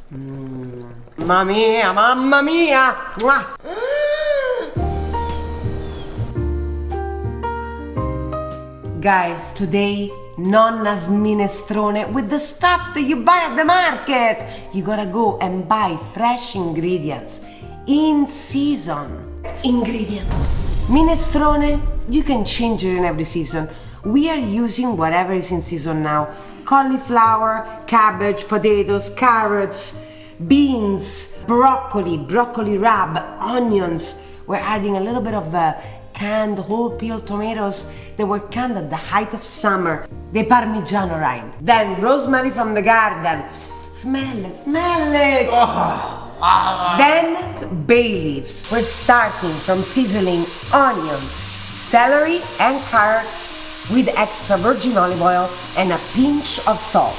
Mamma mia, mamma mia! Mwah. Guys, today Nonna's minestrone with the stuff that you buy at the market. You gotta go and buy fresh ingredients in season. Ingredients. Minestrone, you can change it in every season. We are using whatever is in season now. Cauliflower, cabbage, potatoes, carrots, beans, broccoli rabe, onions. We're adding a little bit of canned whole peel tomatoes that were canned at the height of summer. The Parmigiano rind. Then rosemary from the garden. Smell it, smell it! Then bay leaves. We're starting from sizzling onions, celery and carrots with extra virgin olive oil and a pinch of salt.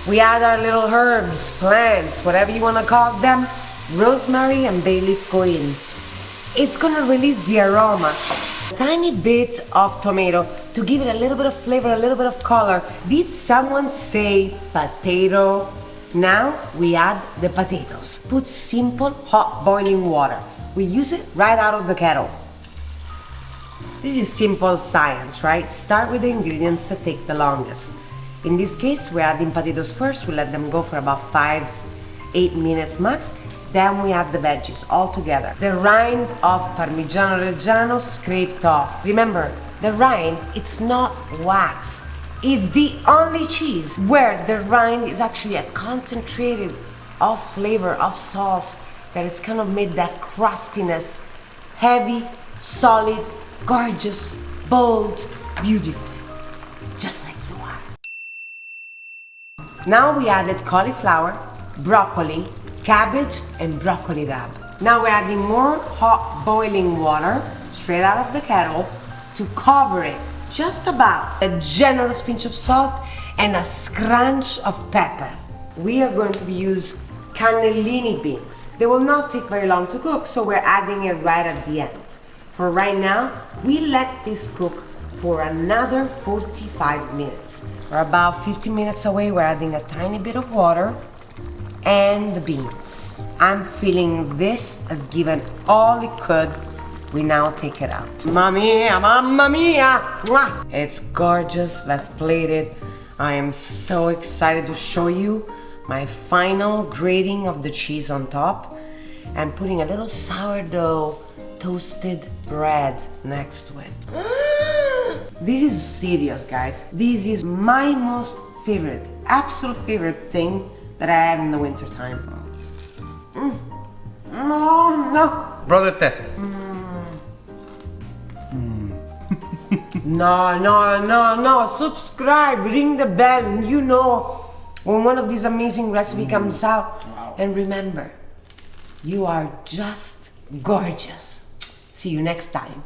We add our little herbs, plants, whatever you want to call them. Rosemary and bay leaf go in. It's gonna release the aroma. Tiny bit of tomato to give it a little bit of flavor, a little bit of color. Did someone say potato? Now we add the potatoes. Put simple hot boiling water. We use it right out of the kettle. This is simple science, right? Start with the ingredients that take the longest. In this case, we're adding potatoes first. We let them go for about 5-8 minutes max. Then we add the veggies all together. The rind of Parmigiano Reggiano scraped off. Remember, the rind, it's not wax. It's the only cheese where the rind is actually a concentrated of flavor, of salts, that it's kind of made that crustiness, heavy, solid, gorgeous, bold, beautiful, just like you are. Now we added cauliflower, broccoli, cabbage and broccoli rabe. Now we're adding more hot boiling water straight out of the kettle to cover it just about. A generous pinch of salt and a scrunch of pepper. We are going to use cannellini beans. They will not take very long to cook, so we're adding it right at the end. For right now, we let this cook for another 45 minutes. We're about 15 minutes away. We're adding a tiny bit of water and the beans. I'm feeling this has given all it could. We now take it out. Mamma mia, mamma mia! Mwah! It's gorgeous. Let's plate it. I am so excited to show you my final grating of the cheese on top and putting a little sourdough toasted bread next to it. This is serious, guys. This is my most favorite, absolute favorite thing that I have in the winter time. No. Brother Tess. No. Subscribe, ring the bell, you know when one of these amazing recipes comes out. And remember, you are just gorgeous. See you next time.